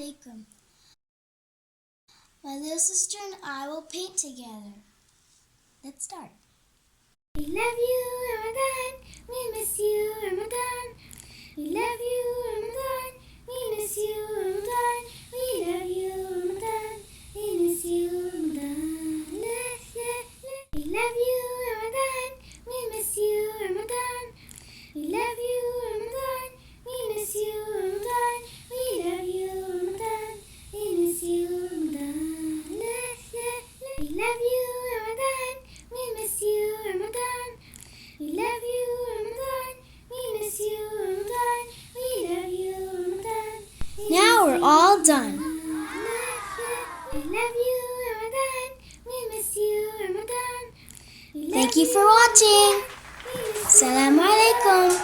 alaikum. My little sister and I will paint together. Let's start. We love you, Ramadan. We miss you, Ramadan. We love you, Ramadan. We miss you, Ramadan. We love you, Ramadan. We miss you, Ramadan. La, la, la. We love you, Ramadan. We miss you, Ramadan. We love you, Ramadan. We miss you, Ramadan. We love you, Ramadan. We miss you, Ramadan. La, la, la. We love you, Ramadan. We miss you, Ramadan. We love you, Ramadan. We miss you, Ramadan. We love you, Ramadan. Now we're all done. We love you, Ramadan. We miss you, Ramadan. Thank you for watching. Assalamu alaikum.